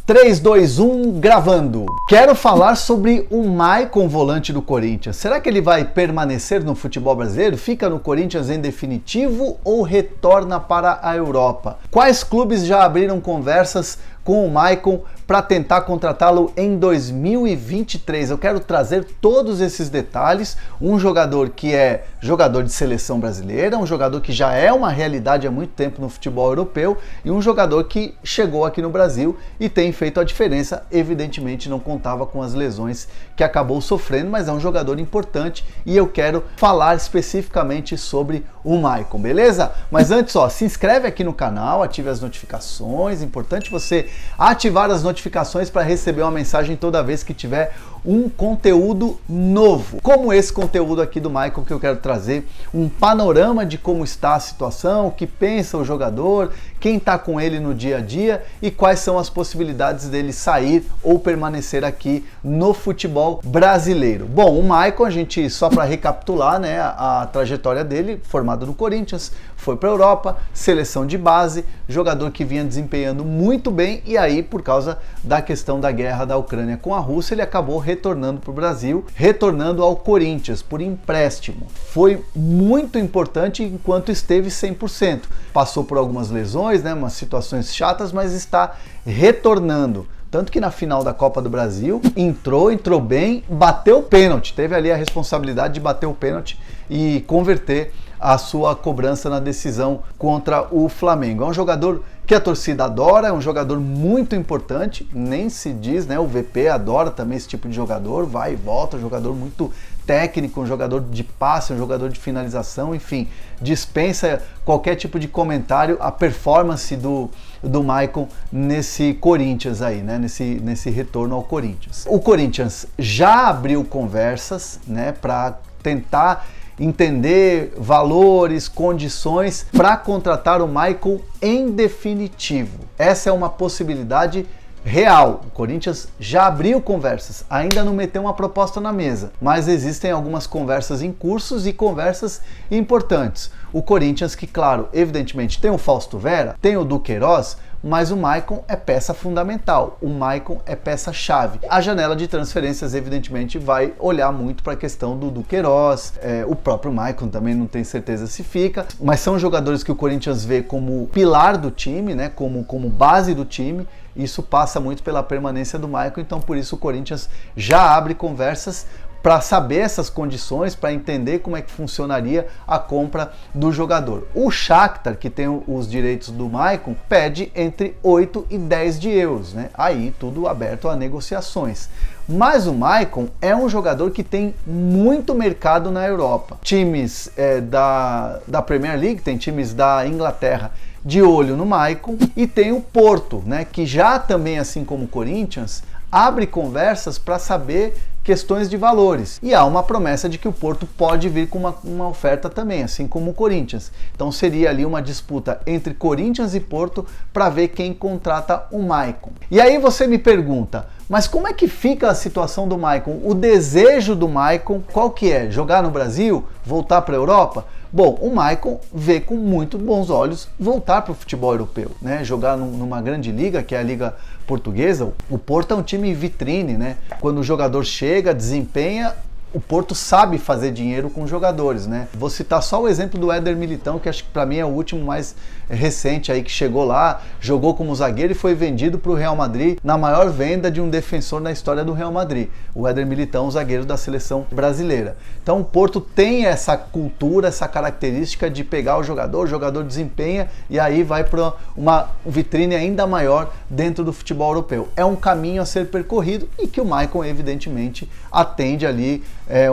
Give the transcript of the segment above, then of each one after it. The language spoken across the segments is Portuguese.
3, 2, 1, gravando. Quero falar sobre o Maicon, volante do Corinthians. Será que ele vai permanecer no futebol brasileiro? Fica no Corinthians em definitivo ou retorna para a Europa? Quais clubes já abriram conversas com o Maicon para tentar contratá-lo em 2023? Eu quero trazer todos esses detalhes. Um jogador que é jogador de seleção brasileira, um jogador que já é uma realidade há muito tempo no futebol europeu e um jogador que chegou aqui no Brasil e tem feito a diferença. Evidentemente não contava com as lesões que acabou sofrendo, mas é um jogador importante e eu quero falar especificamente sobre o Maicon, beleza? Mas antes, se inscreve aqui no canal, ative as notificações. Importante você ativar as notificações para receber uma mensagem toda vez que tiver um conteúdo novo, como esse conteúdo aqui do Maicon, que eu quero trazer um panorama de como está a situação, o que pensa o jogador, quem está com ele no dia a dia e quais são as possibilidades dele sair ou permanecer aqui no futebol brasileiro. Bom, o Maicon, a gente, só para recapitular, né, a trajetória dele, formado no Corinthians, foi para a Europa, seleção de base, jogador que vinha desempenhando muito bem e aí, por causa da questão da guerra da Ucrânia com a Rússia, ele acabou retornando para o Brasil, retornando ao Corinthians por empréstimo. Foi muito importante enquanto esteve 100%. Passou por algumas lesões, né, umas situações chatas, mas está retornando. Tanto que na final da Copa do Brasil entrou bem, bateu o pênalti, teve ali a responsabilidade de bater o pênalti e converter a sua cobrança na decisão contra o Flamengo. É um jogador que a torcida adora, é um jogador muito importante, nem se diz, né? O VP adora também esse tipo de jogador, vai e volta, um jogador muito técnico, um jogador de passe, um jogador de finalização, enfim, dispensa qualquer tipo de comentário a performance do Maicon nesse Corinthians aí, né? Nesse retorno ao Corinthians. O Corinthians já abriu conversas, né, para tentar entender valores, condições para contratar o Maicon em definitivo. Essa é uma possibilidade real. O Corinthians já abriu conversas, ainda não meteu uma proposta na mesa, mas existem algumas conversas em cursos e conversas importantes. O Corinthians que, claro, evidentemente tem o Fausto Vera, tem o Duqueiroz, mas o Maicon é peça fundamental, o Maicon é peça-chave. A janela de transferências, evidentemente, vai olhar muito para a questão do Duqueiroz, o próprio Maicon também não tem certeza se fica, mas são jogadores que o Corinthians vê como pilar do time, né, como base do time. Isso passa muito pela permanência do Maicon, então por isso o Corinthians já abre conversas para saber essas condições, para entender como é que funcionaria a compra do jogador. O Shakhtar, que tem os direitos do Maicon, pede entre 8 e 10 de euros, né? Aí tudo aberto a negociações. Mas o Maicon é um jogador que tem muito mercado na Europa. Times da Premier League, tem times da Inglaterra de olho no Maicon, e tem o Porto, né, que já também, assim como o Corinthians, abre conversas para saber questões de valores. E há uma promessa de que o Porto pode vir com uma oferta também, assim como o Corinthians. Então seria ali uma disputa entre Corinthians e Porto para ver quem contrata o Maicon. E aí você me pergunta, mas como é que fica a situação do Maicon? O desejo do Maicon, qual que é? Jogar no Brasil? Voltar para a Europa? Bom, o Maicon vê com muito bons olhos voltar para o futebol europeu, né? Jogar numa grande liga, que é a Liga Portuguesa. O Porto é um time vitrine, né? Quando o jogador chega, desempenha, o Porto sabe fazer dinheiro com jogadores, né? Vou citar só o exemplo do Éder Militão, que acho que para mim é o último mais recente aí, que chegou lá, jogou como zagueiro e foi vendido para o Real Madrid na maior venda de um defensor na história do Real Madrid. O Éder Militão, zagueiro da seleção brasileira. Então o Porto tem essa cultura, essa característica de pegar o jogador desempenha e aí vai para uma vitrine ainda maior dentro do futebol europeu. É um caminho a ser percorrido e que o Maicon evidentemente atende ali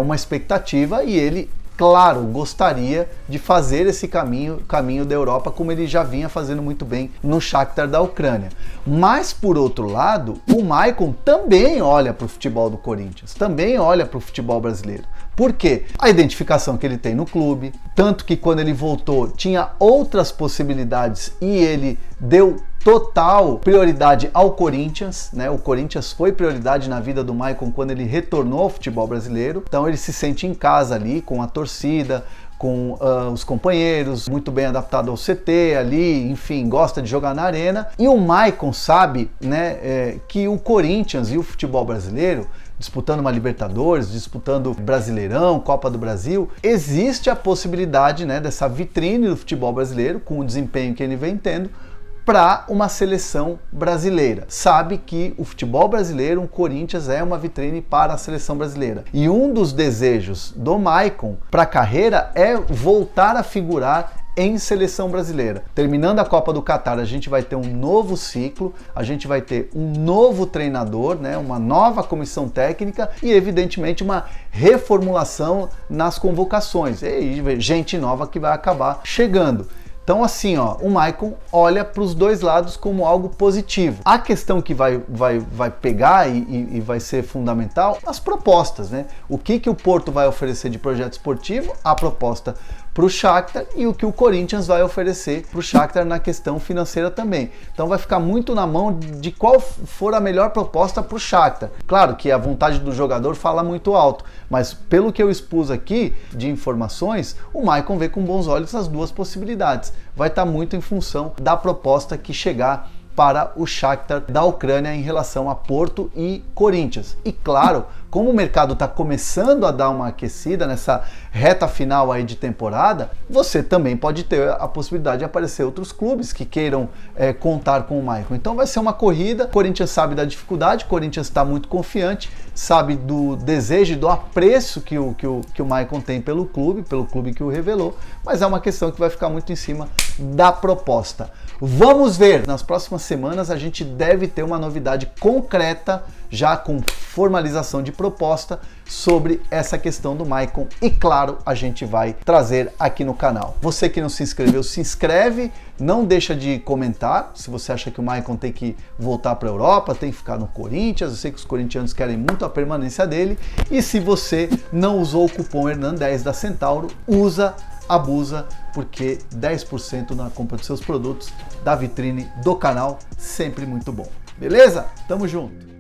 uma expectativa e ele, claro, gostaria de fazer esse caminho da Europa, como ele já vinha fazendo muito bem no Shakhtar da Ucrânia. Mas, por outro lado, o Maicon também olha para o futebol do Corinthians, também olha para o futebol brasileiro. Por quê? A identificação que ele tem no clube, tanto que quando ele voltou tinha outras possibilidades e ele deu total prioridade ao Corinthians, né? O Corinthians foi prioridade na vida do Maicon quando ele retornou ao futebol brasileiro, então ele se sente em casa ali com a torcida, com os companheiros, muito bem adaptado ao CT ali, enfim, gosta de jogar na arena. E o Maicon sabe, né, que o Corinthians e o futebol brasileiro, disputando uma Libertadores, disputando Brasileirão, Copa do Brasil, existe a possibilidade, né, dessa vitrine do futebol brasileiro, com o desempenho que ele vem tendo, para uma seleção brasileira. Sabe que o futebol brasileiro, o Corinthians, é uma vitrine para a seleção brasileira. E um dos desejos do Maicon para a carreira é voltar a figurar em seleção brasileira. Terminando a Copa do Catar, a gente vai ter um novo ciclo, a gente vai ter um novo treinador, né, uma nova comissão técnica e, evidentemente, uma reformulação nas convocações. E gente nova que vai acabar chegando. Então, assim, ó, o Maicon olha para os dois lados como algo positivo. A questão que vai pegar e vai ser fundamental, as propostas, né? O que o Porto vai oferecer de projeto esportivo, a proposta para o Shakhtar, e o que o Corinthians vai oferecer para o Shakhtar na questão financeira também. Então vai ficar muito na mão de qual for a melhor proposta para o Shakhtar. Claro que a vontade do jogador fala muito alto, mas pelo que eu expus aqui de informações, o Maicon vê com bons olhos as duas possibilidades. Vai estar muito em função da proposta que chegar para o Shakhtar da Ucrânia em relação a Porto e Corinthians. E claro, como o mercado está começando a dar uma aquecida nessa reta final aí de temporada, você também pode ter a possibilidade de aparecer outros clubes que queiram contar com o Maicon. Então vai ser uma corrida, o Corinthians sabe da dificuldade, o Corinthians está muito confiante, sabe do desejo e do apreço que o Maicon tem pelo clube que o revelou, mas é uma questão que vai ficar muito em cima da proposta. Vamos ver, nas próximas semanas a gente deve ter uma novidade concreta, já com formalização de proposta, sobre essa questão do Maicon e claro, a gente vai trazer aqui no canal. Você que não se inscreveu, se inscreve, não deixa de comentar se você acha que o Maicon tem que voltar para a Europa, tem que ficar no Corinthians, eu sei que os corintianos querem muito a permanência dele, e se você não usou o cupom HERNAN10 da Centauro, abusa, porque 10% na compra dos seus produtos da vitrine do canal, sempre muito bom. Beleza? Tamo junto!